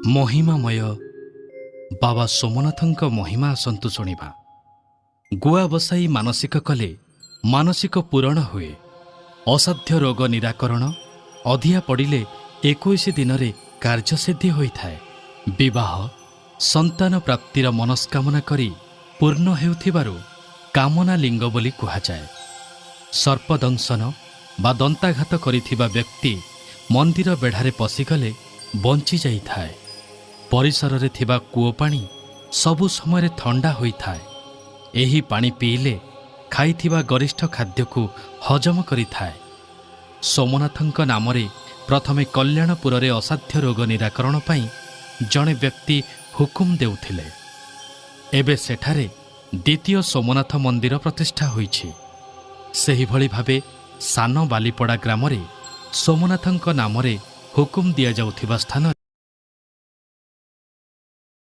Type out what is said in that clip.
महिमामय बाबा सोमनाथଙ୍କ महिमा आसन्तु शुणिबा। गुआ बसाई मानसिक कले मानसिक पूरण हुए। असाध्य रोग निराकरण अधिया पड़िले 21 दिन कार्यसिद्धि होइथाए। विवाह संतान प्राप्तिर मनस्कामना करी पूर्ण हेउथिबारु कामना लिंग बोली कुहाजाए। सर्पदंशन बा दंताघात करिथिबा व्यक्ति मंदिर बेढ़ारे पशिगले बंची जाइथाए। परिसर रे थिबा कूओ पानी सबु समय ठंडा होइथाए। एही पानी पीले खाइथिबा गरिष्ठ खाद्य को हजम करिथाए। सोमनाथଙ୍କ नामरे प्रथमे कल्याणपुर रे असाध्य रोग निराकरण पाई जणे व्यक्ति हुकुम देउथिले। एबे सेठारे द्वितीय सोमनाथ मंदिर प्रतिष्ठा होइछि। सेही भली भाबे सान बालीपड़ा ग्राम रे सोमनाथଙ୍କ नामरे हुकुम दिया जाउथिबा स्थान